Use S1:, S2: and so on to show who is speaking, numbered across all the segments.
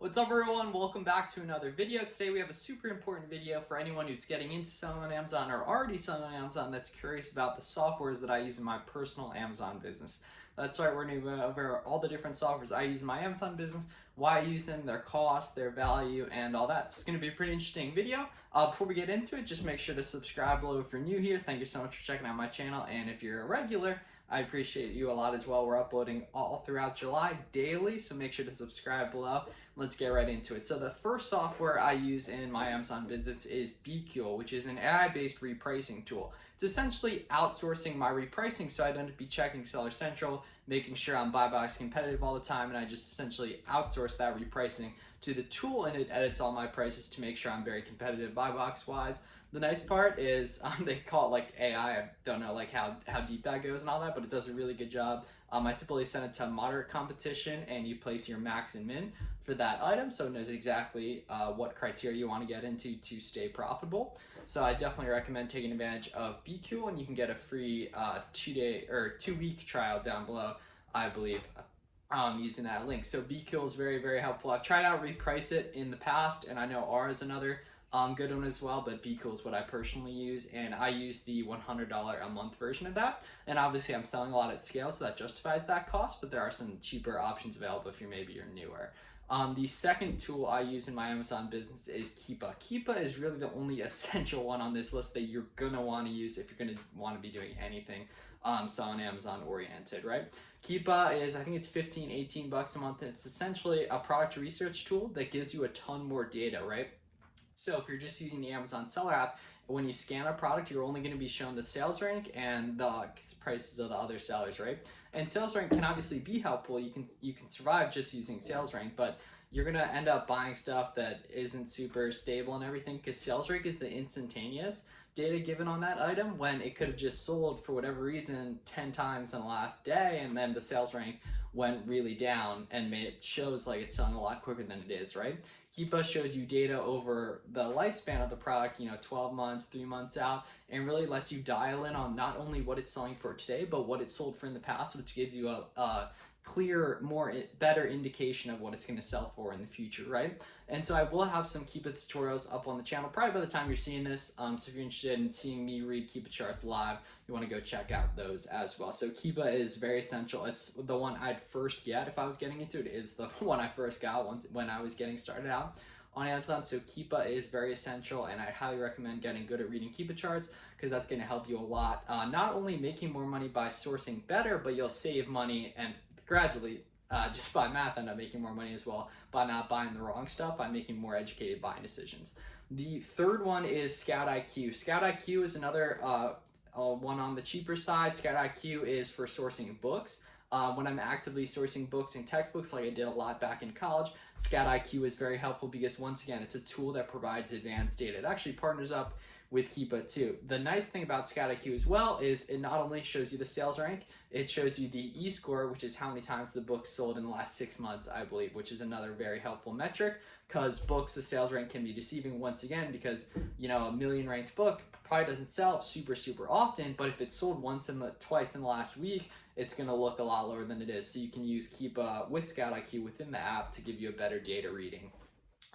S1: What's up everyone? Welcome back to another video. Today we have a super important video for anyone who's getting into selling on Amazon or already selling on Amazon that's curious about the softwares that I use in my personal Amazon business. That's right, we're going to go over all the different softwares I use in my Amazon business, why I use them, their cost, their value, and all that. So it's going to be a pretty interesting video. Before we get into it, just make sure to subscribe below if you're new here. Thank you so much for checking out my channel, and if you're a regular, I appreciate you a lot as well. We're uploading all throughout July daily, so make sure to subscribe below. Let's get right into it. So the first software I use in my Amazon business is BQL, which is an AI-based repricing tool. It's essentially outsourcing my repricing, so I don't have to be checking Seller Central, making sure I'm buy box competitive all the time, and I just essentially outsource that repricing to the tool, and it edits all my prices to make sure I'm very competitive buy box wise. The nice part is they call it like AI. I don't know like how deep that goes and all that, but it does a really good job. I typically send it to moderate competition, and you place your max and min for that item, so it knows exactly what criteria you want to get into to stay profitable. So I definitely recommend taking advantage of BQL, and you can get a free 2-day or 2-week trial down below, I believe, using that link. So BQL is very, very helpful. I've tried out Reprice It in the past, and I know R is another good one as well, but BQL is what I personally use, and I use the $100 a month version of that. And obviously I'm selling a lot at scale, so that justifies that cost, but there are some cheaper options available if you're newer. The second tool I use in my Amazon business is Keepa. Keepa is really the only essential one on this list that you're gonna want to use if you're gonna want to be doing anything selling Amazon oriented, right? Keepa is, I think it's 15, 18 bucks a month, and it's essentially a product research tool that gives you a ton more data, right? So if you're just using the Amazon Seller app, when you scan a product, you're only going to be shown the sales rank and the prices of the other sellers, right? And sales rank can obviously be helpful. You can survive just using sales rank, but you're going to end up buying stuff that isn't super stable and everything, because sales rank is the instantaneous data given on that item when it could have just sold for whatever reason 10 times in the last day, and then the sales rank went really down and it shows like it's selling a lot quicker than it is, right? Keepa shows you data over the lifespan of the product, 12 months, 3 months out, and really lets you dial in on not only what it's selling for today, but what it sold for in the past, which gives you a clear, better indication of what it's going to sell for in the future, right? And so I will have some Keepa tutorials up on the channel probably by the time you're seeing this. So if you're interested in seeing me read Keepa charts live, you want to go check out those as well. So Keepa is very essential. It's the one I'd first get if I was getting into it. It is the one I first got when I was getting started out on Amazon. So Keepa is very essential, and I highly recommend getting good at reading Keepa charts, because that's going to help you a lot. Not only making more money by sourcing better, but you'll save money and gradually, just by math, end up making more money as well by not buying the wrong stuff, by making more educated buying decisions. The third one is ScoutIQ. ScoutIQ is another one on the cheaper side. ScoutIQ is for sourcing books. When I'm actively sourcing books and textbooks like I did a lot back in college, ScoutIQ is very helpful because, once again, it's a tool that provides advanced data. It actually partners up with Keepa too. The nice thing about ScoutIQ as well is it not only shows you the sales rank, it shows you the e-score, which is how many times the book sold in the last 6 months, I believe, which is another very helpful metric, because books, the sales rank can be deceiving once again, because a million ranked book probably doesn't sell super often, but if it's sold twice in the last week, it's going to look a lot lower than it is. So you can use Keepa with ScoutIQ within the app to give you a better data reading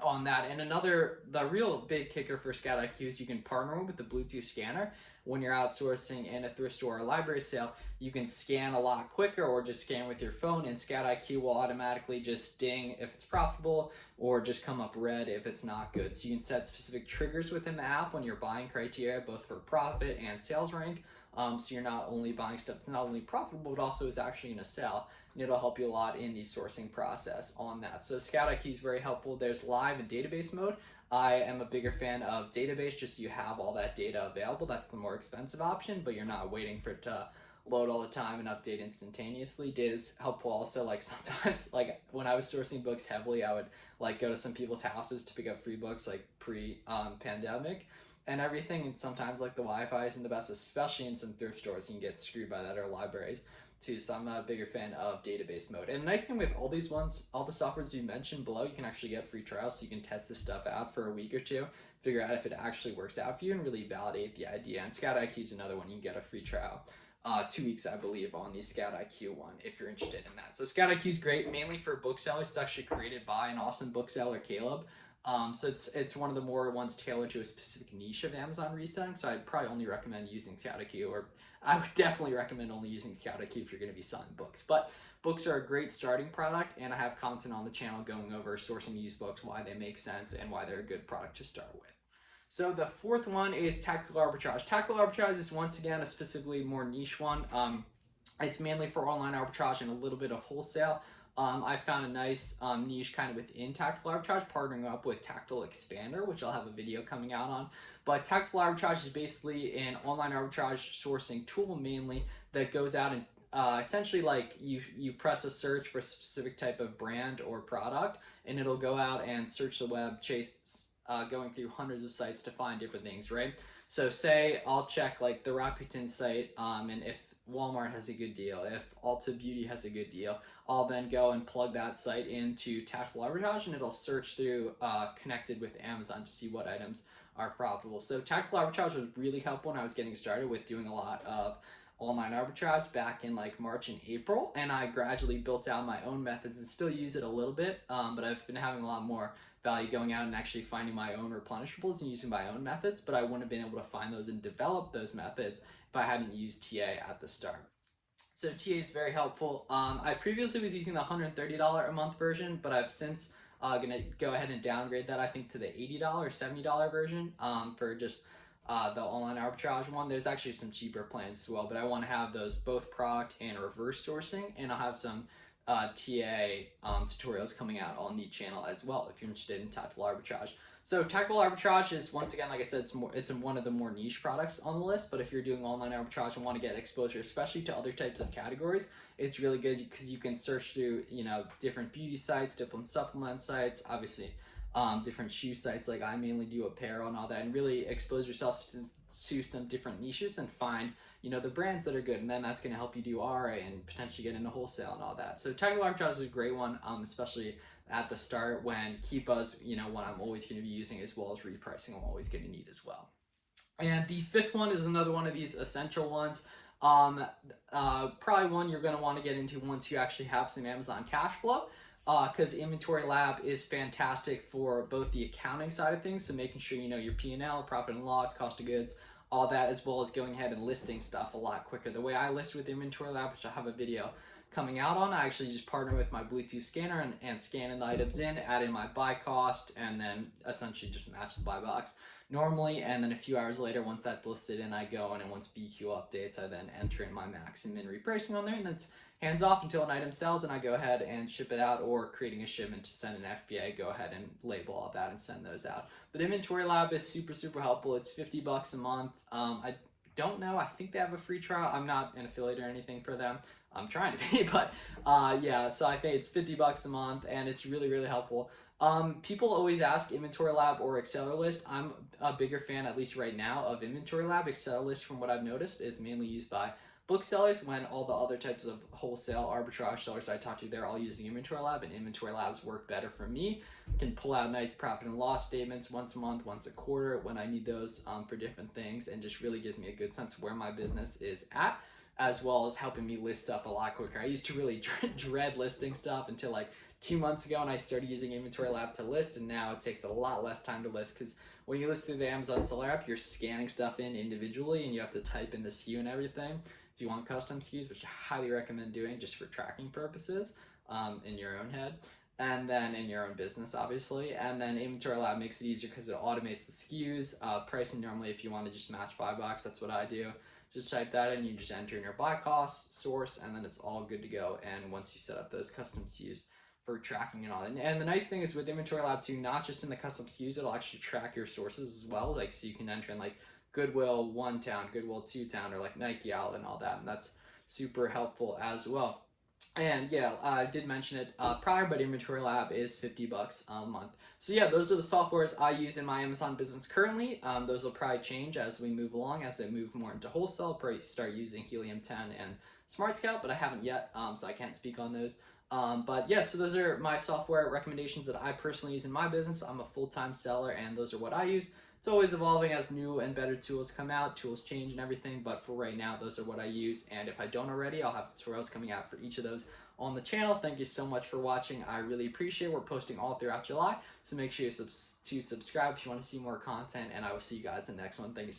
S1: on that. And the real big kicker for ScoutIQ is you can partner with the Bluetooth scanner. When you're outsourcing in a thrift store or library sale, you can scan a lot quicker, or just scan with your phone, and ScoutIQ will automatically just ding if it's profitable, or just come up red if it's not good. So you can set specific triggers within the app when you're buying criteria, both for profit and sales rank. So you're not only buying stuff that's not only profitable, but also is actually in a sale, and it'll help you a lot in the sourcing process on that. So ScoutIQ is very helpful. There's live and database mode. I am a bigger fan of database, just so you have all that data available. That's the more expensive option, but you're not waiting for it to load all the time and update instantaneously. Data is helpful also. Like sometimes, like when I was sourcing books heavily, I would like go to some people's houses to pick up free books, like pre-pandemic and everything, and sometimes like the Wi-Fi isn't the best, especially in some thrift stores. You can get screwed by that, or libraries too. So I'm a bigger fan of database mode. And the nice thing with all these ones, all the softwares we mentioned below, you can actually get free trials, so you can test this stuff out for a week or two, figure out if it actually works out for you, and really validate the idea. And ScoutIQ is another one you can get a free trial 2 weeks, I believe, on the ScoutIQ one, if you're interested in that. So ScoutIQ is great, mainly for booksellers. It's actually created by an awesome bookseller, Caleb. So it's one of the more ones tailored to a specific niche of Amazon reselling. So I'd probably only recommend using ScoutIQ, or I would definitely recommend only using ScoutIQ if you're going to be selling books. But books are a great starting product, and I have content on the channel going over sourcing used books, why they make sense, and why they're a good product to start with. So the fourth one is tactical arbitrage. Tactical arbitrage is once again a specifically more niche one. It's mainly for online arbitrage and a little bit of wholesale. I found a nice niche kind of within tactical arbitrage, partnering up with Tactical Expander, which I'll have a video coming out on. But tactical arbitrage is basically an online arbitrage sourcing tool mainly that goes out and essentially like you press a search for a specific type of brand or product, and it'll go out and search the web, going through hundreds of sites to find different things, right? So say I'll check like the Rakuten site, and if Walmart has a good deal, if Ulta Beauty has a good deal, I'll then go and plug that site into Tactical Arbitrage, and it'll search through connected with Amazon to see what items are profitable. So Tactical Arbitrage was really helpful when I was getting started with doing a lot of online arbitrage back in like March and April, and I gradually built out my own methods and still use it a little bit, but I've been having a lot more value going out and actually finding my own replenishables and using my own methods, but I wouldn't have been able to find those and develop those methods if I hadn't used TA at the start. So TA is very helpful. I previously was using the $130 a month version, but I've since gonna go ahead and downgrade that, I think, to the $80 or $70 version for just the online arbitrage one. There's actually some cheaper plans as well, but I want to have those both product and reverse sourcing, and I'll have some TA tutorials coming out on the channel as well if you're interested in tactical arbitrage. So tactical arbitrage is, once again, like I said, it's one of the more niche products on the list, but if you're doing online arbitrage and want to get exposure, especially to other types of categories, it's really good because you can search through, different beauty sites, different supplement sites, obviously different shoe sites, like I mainly do apparel and all that, and really expose yourself to some different niches and find the brands that are good, and then that's going to help you do RA and potentially get into wholesale and all that. So tactical arbitrage is a great one, especially at the start when Keepa's what I'm always going to be using, as well as repricing I'm always going to need as well. And the fifth one is another one of these essential ones. Probably one you're going to want to get into once you actually have some Amazon cash flow, because InventoryLab is fantastic for both the accounting side of things, so making sure you know your P&L, profit and loss, cost of goods, all that, as well as going ahead and listing stuff a lot quicker. The way I list with InventoryLab, which I have a video coming out on, I actually just partner with my Bluetooth scanner and scanning the items in, add in my buy cost, and then essentially just match the buy box normally. And then a few hours later, once that's listed in, I go in, and once BQ updates, I then enter in my max and min repricing on there, and that's hands off until an item sells, and I go ahead and ship it out, or creating a shipment to send an FBA, go ahead and label all that and send those out. But InventoryLab is super helpful. It's $50 a month. I don't know, I think they have a free trial. I'm not an affiliate or anything for them. I'm trying to be, but yeah, so I think it's $50 a month, and it's really helpful. People always ask InventoryLab or AccelerList. I'm a bigger fan, at least right now, of InventoryLab. AccelerList, from what I've noticed, is mainly used by booksellers, when all the other types of wholesale arbitrage sellers I talk to, they're all using InventoryLab, and InventoryLabs work better for me. I can pull out nice profit and loss statements once a month, once a quarter when I need those for different things, and just really gives me a good sense of where my business is at, as well as helping me list stuff a lot quicker. I used to really dread listing stuff until like 2 months ago, and I started using InventoryLab to list, and now it takes a lot less time to list, because when you list through the Amazon Seller app, you're scanning stuff in individually, and you have to type in the SKU and everything. If you want custom SKUs, which I highly recommend doing just for tracking purposes in your own head, and then in your own business, obviously. And then InventoryLab makes it easier because it automates the SKUs. Pricing, normally, if you want to just match buy box, that's what I do. Just type that in, you just enter in your buy cost, source, and then it's all good to go. And once you set up those custom SKUs for tracking and all that. And the nice thing is with InventoryLab too, not just in the custom SKUs, it'll actually track your sources as well. Like, so you can enter in like Goodwill 1 town, Goodwill 2 town, or like Nike outlet and all that, and that's super helpful as well. And yeah, I did mention it prior, but InventoryLab is $50 a month. So yeah, those are the softwares I use in my Amazon business currently. Those will probably change as we move along, as I move more into wholesale. Probably start using Helium 10 and Smart Scout, but I haven't yet, so I can't speak on those. But yeah, so those are my software recommendations that I personally use in my business. I'm a full-time seller, and those are what I use. It's always evolving as new and better tools come out, tools change and everything, but for right now, those are what I use. And if I don't already, I'll have tutorials coming out for each of those on the channel. Thank you so much for watching. I really appreciate it. We're posting all throughout July, so make sure to subscribe if you want to see more content, and I will see you guys in the next one. Thank you so much.